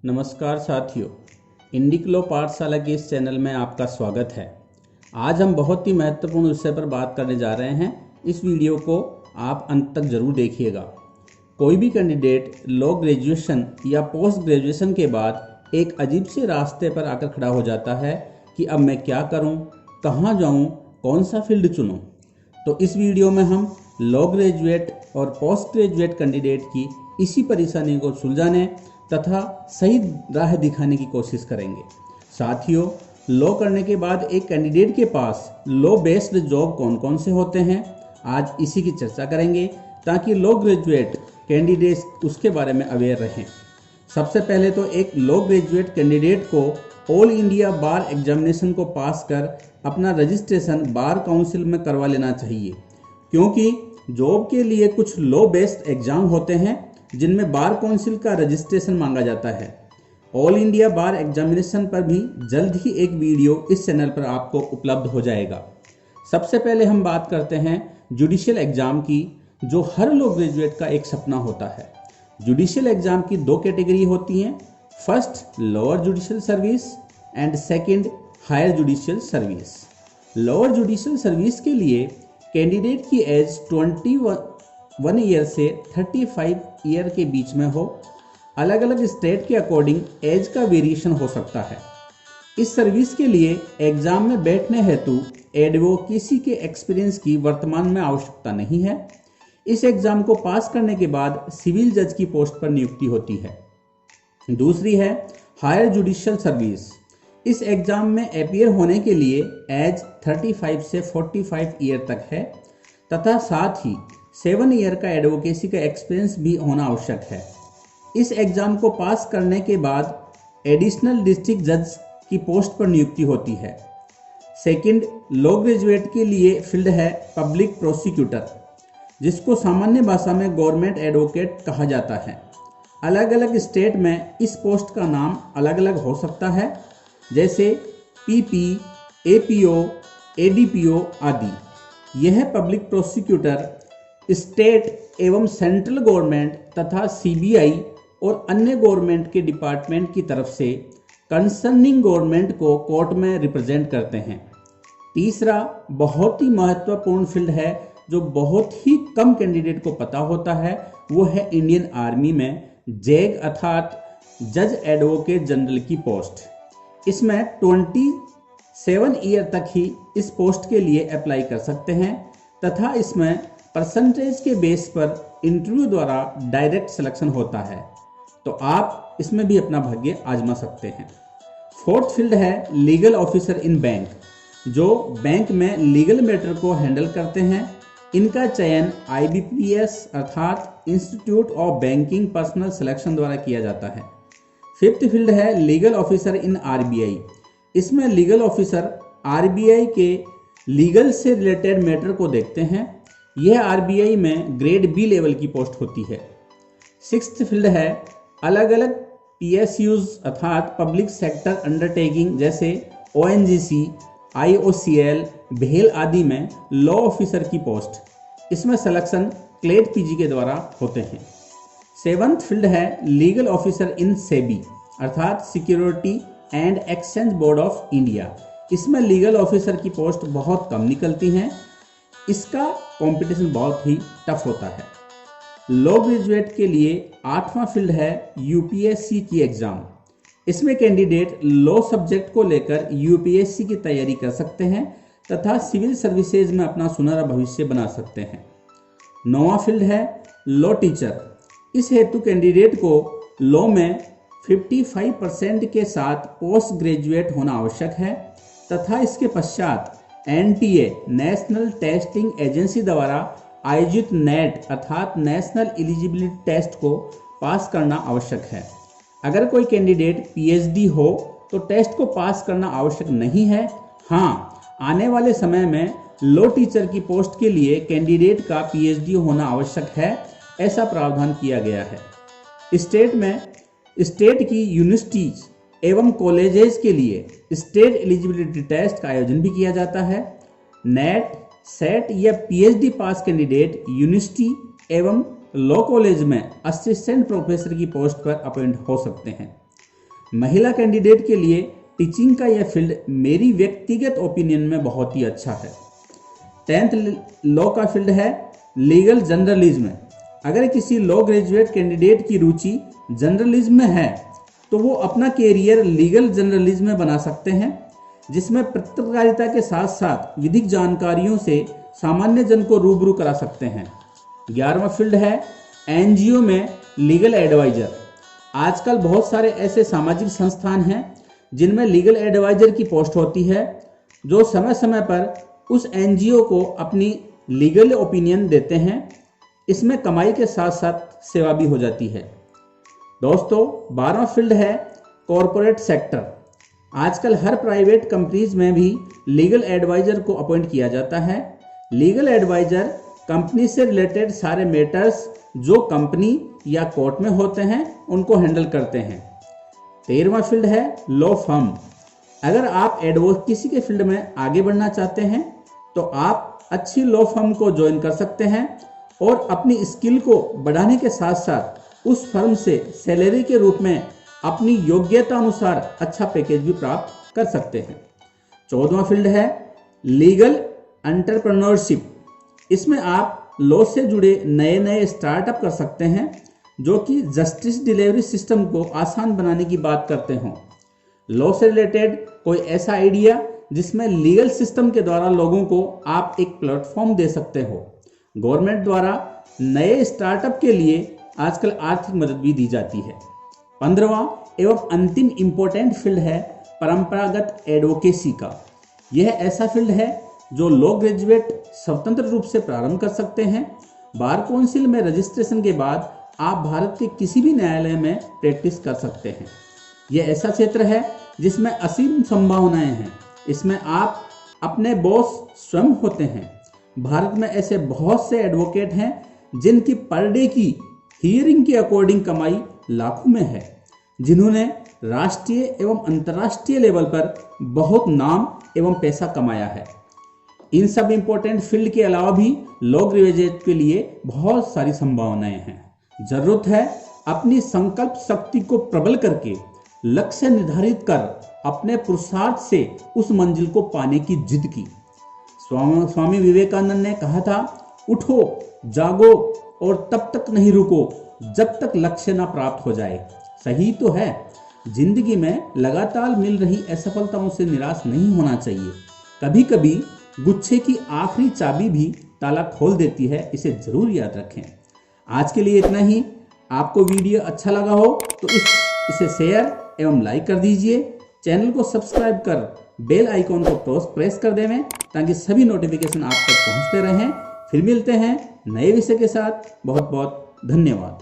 नमस्कार साथियों, Indic law पाठशाला के इस चैनल में आपका स्वागत है। आज हम बहुत ही महत्वपूर्ण विषय पर बात करने जा रहे हैं। इस वीडियो को आप अंत तक जरूर देखिएगा। कोई भी कैंडिडेट लॉ ग्रेजुएशन या पोस्ट ग्रेजुएशन के बाद एक अजीब से रास्ते पर आकर खड़ा हो जाता है कि अब मैं क्या करूं, कहां जाऊं, कौन सा फील्ड चुनूं। तो इस वीडियो में हम लॉ ग्रेजुएट और पोस्ट ग्रेजुएट कैंडिडेट की इसी परेशानी को सुलझाने तथा सही राह दिखाने की कोशिश करेंगे। साथियों, लॉ करने के बाद एक कैंडिडेट के पास लॉ बेस्ड जॉब कौन कौन से होते हैं, आज इसी की चर्चा करेंगे ताकि लॉ ग्रेजुएट कैंडिडेट उसके बारे में अवेयर रहें। सबसे पहले तो एक लॉ ग्रेजुएट कैंडिडेट को ऑल इंडिया बार एग्जामिनेशन को पास कर अपना रजिस्ट्रेशन बार काउंसिल में करवा लेना चाहिए, क्योंकि जॉब के लिए कुछ लॉ बेस्ड एग्जाम होते हैं जिनमें बार काउंसिल का रजिस्ट्रेशन मांगा जाता है। ऑल इंडिया बार एग्जामिनेशन पर भी जल्द ही एक वीडियो इस चैनल पर आपको उपलब्ध हो जाएगा। सबसे पहले हम बात करते हैं जुडिशियल एग्जाम की, जो हर लॉ ग्रेजुएट का एक सपना होता है। जुडिशियल एग्जाम की दो कैटेगरी होती हैं, first lower judicial service and second higher judicial service. Lower judicial service के लिए कैंडिडेट की एज 21 ईयर से 35 ईयर के बीच में हो। अलग अलग स्टेट के अकॉर्डिंग एज का वेरिएशन हो सकता है। इस सर्विस के लिए एग्जाम में बैठने हेतु एडवोकेसी के एक्सपीरियंस की वर्तमान में आवश्यकता नहीं है। इस एग्जाम को पास करने के बाद सिविल जज की पोस्ट पर नियुक्ति होती है। दूसरी है हायर जुडिशियल सर्विस। इस एग्जाम में अपीयर होने के लिए एज 35 से 45 ईयर तक है तथा साथ ही 7 ईयर का एडवोकेसी का एक्सपीरियंस भी होना आवश्यक है। इस एग्जाम को पास करने के बाद एडिशनल डिस्ट्रिक्ट जज की पोस्ट पर नियुक्ति होती है। सेकंड लॉ ग्रेजुएट के लिए फील्ड है पब्लिक प्रोसिक्यूटर, जिसको सामान्य भाषा में गवर्नमेंट एडवोकेट कहा जाता है। अलग अलग स्टेट में इस पोस्ट का नाम अलग अलग हो सकता है, जैसे पीपी, एपीओ, एडीपीओ आदि। यह पब्लिक प्रोसिक्यूटर स्टेट एवं सेंट्रल गवर्नमेंट तथा सीबीआई और अन्य गवर्नमेंट के डिपार्टमेंट की तरफ से कंसर्निंग गवर्नमेंट को कोर्ट में रिप्रेजेंट करते हैं। तीसरा बहुत ही महत्वपूर्ण फील्ड है, जो बहुत ही कम कैंडिडेट को पता होता है, वो है इंडियन आर्मी में जैग अर्थात जज एडवोकेट जनरल की पोस्ट। इसमें 27 ईयर तक ही इस पोस्ट के लिए अप्लाई कर सकते हैं तथा इसमें परसेंटेज के बेस पर इंटरव्यू द्वारा डायरेक्ट सिलेक्शन होता है, तो आप इसमें भी अपना भाग्य आजमा सकते हैं। फोर्थ फील्ड है लीगल ऑफिसर इन बैंक, जो बैंक में लीगल मैटर को हैंडल करते हैं। इनका चयन IBPS अर्थात institute of banking personal selection द्वारा किया जाता है। फिफ्थ फील्ड है लीगल ऑफिसर इन RBI। इसमें लीगल ऑफिसर RBI के लीगल से रिलेटेड मैटर को देखते हैं। यह RBI में ग्रेड B लेवल की पोस्ट होती है। सिक्स्थ फील्ड है अलग अलग PSUs अर्थात पब्लिक सेक्टर अंडरटेकिंग, जैसे ONGC, IOCL, भेल आदि में लॉ ऑफिसर की पोस्ट। इसमें सिलेक्शन क्लेट PG के द्वारा होते हैं। सेवंथ फील्ड है लीगल ऑफिसर इन SEBI अर्थात security and exchange board of India. इसमें लीगल ऑफिसर की पोस्ट बहुत कम निकलती हैं। इसका कंपटीशन बहुत ही टफ होता है। लॉ ग्रेजुएट के लिए 8वां फील्ड है UPSC की एग्जाम। इसमें कैंडिडेट लॉ सब्जेक्ट को लेकर UPSC की तैयारी कर सकते हैं तथा सिविल सर्विसेज में अपना सुनहरा भविष्य बना सकते हैं। 9वां फील्ड है लॉ टीचर। इस हेतु कैंडिडेट को लॉ में 55% के साथ पोस्ट ग्रेजुएट होना आवश्यक है तथा इसके पश्चात NTA नेशनल टेस्टिंग एजेंसी द्वारा आयोजित नेट अर्थात नेशनल एलिजिबिलिटी टेस्ट को पास करना आवश्यक है। अगर कोई कैंडिडेट PhD हो तो टेस्ट को पास करना आवश्यक नहीं है। हाँ, आने वाले समय में लॉ टीचर की पोस्ट के लिए कैंडिडेट का PhD होना आवश्यक है, ऐसा प्रावधान किया गया है। स्टेट की यूनिवर्सिटीज एवं कॉलेजेस के लिए स्टेट एलिजिबिलिटी टेस्ट का आयोजन भी किया जाता है। नेट, सेट या PhD पास कैंडिडेट यूनिवर्सिटी एवं लॉ कॉलेज में असिस्टेंट प्रोफेसर की पोस्ट पर अपॉइंट हो सकते हैं। महिला कैंडिडेट के लिए टीचिंग का यह फील्ड मेरी व्यक्तिगत ओपिनियन में बहुत ही अच्छा है। 10th लॉ का फील्ड है लीगल जर्नलिज्म। अगर किसी लॉ ग्रेजुएट कैंडिडेट की रुचि जर्नलिज्म में है तो वो अपना कैरियर लीगल जर्नलिज्म में बना सकते हैं, जिसमें पत्रकारिता के साथ साथ विधिक जानकारियों से सामान्य जन को रूबरू करा सकते हैं। 11वां फील्ड है एनजीओ में लीगल एडवाइजर। आजकल बहुत सारे ऐसे सामाजिक संस्थान हैं जिनमें लीगल एडवाइजर की पोस्ट होती है, जो समय समय पर उस एनजीओ को अपनी लीगल ओपिनियन देते हैं। इसमें कमाई के साथ साथ सेवा भी हो जाती है। दोस्तों 12वां फील्ड है कॉरपोरेट सेक्टर। आजकल हर प्राइवेट कंपनीज में भी लीगल एडवाइजर को अपॉइंट किया जाता है। लीगल एडवाइजर कंपनी से रिलेटेड सारे मैटर्स जो कंपनी या कोर्ट में होते हैं उनको हैंडल करते हैं। 13वां फील्ड है लॉ फर्म। अगर आप एडवोकेसी के फील्ड में आगे बढ़ना चाहते हैं तो आप अच्छी लॉ फर्म को ज्वाइन कर सकते हैं और अपनी स्किल को बढ़ाने के साथ साथ उस फर्म से सैलरी के रूप में अपनी योग्यता अनुसार अच्छा पैकेज भी प्राप्त कर सकते हैं। 14वां फील्ड है लीगल एंटरप्रेन्योरशिप। इसमें आप लॉ से जुड़े नए नए स्टार्टअप कर सकते हैं जो कि जस्टिस डिलीवरी सिस्टम को आसान बनाने की बात करते हों। लॉ से रिलेटेड कोई ऐसा आइडिया जिसमें लीगल सिस्टम के द्वारा लोगों को आप एक प्लेटफॉर्म दे सकते हो। गवर्नमेंट द्वारा नए स्टार्टअप के लिए आजकल आर्थिक मदद भी दी जाती है। 15वां एवं अंतिम इम्पोर्टेंट फील्ड है परंपरागत एडवोकेसी का। यह ऐसा फील्ड है जो लॉ ग्रेजुएट स्वतंत्र रूप से प्रारंभ कर सकते हैं। बार काउंसिल में रजिस्ट्रेशन के बाद आप भारत के किसी भी न्यायालय में प्रैक्टिस कर सकते हैं। यह ऐसा क्षेत्र है जिसमें असीम संभावनाएं हैं। इसमें आप अपने बॉस स्वयं होते हैं। भारत में ऐसे बहुत से एडवोकेट हैं जिनकी पर डे की हियरिंग के अकॉर्डिंग कमाई लाखों में है, जिन्होंने राष्ट्रीय एवं अंतर्राष्ट्रीय लेवल पर बहुत नाम एवं पैसा कमाया है। इन सब इम्पोर्टेंट फील्ड के अलावा भी लॉ ग्रेजुएट के लिए बहुत सारी संभावनाएं हैं। जरूरत है अपनी संकल्प शक्ति को प्रबल करके लक्ष्य निर्धारित कर अपने पुरुषार्थ से उस मंजिल को पाने की जिद की। स्वामी विवेकानंद ने कहा था, उठो जागो और तब तक नहीं रुको जब तक लक्ष्य ना प्राप्त हो जाए। सही तो है, जिंदगी में लगातार मिल रही असफलताओं से निराश नहीं होना चाहिए। कभी कभी गुच्छे की आखिरी चाबी भी ताला खोल देती है, इसे जरूर याद रखें। आज के लिए इतना ही। आपको वीडियो अच्छा लगा हो तो इसे शेयर एवं लाइक कर दीजिए। चैनल को सब्सक्राइब कर बेल आइकॉन को प्रेस कर देवें ताकि सभी नोटिफिकेशन आप तक पहुंचते रहें। फिर मिलते हैं नए विषय के साथ। बहुत बहुत धन्यवाद।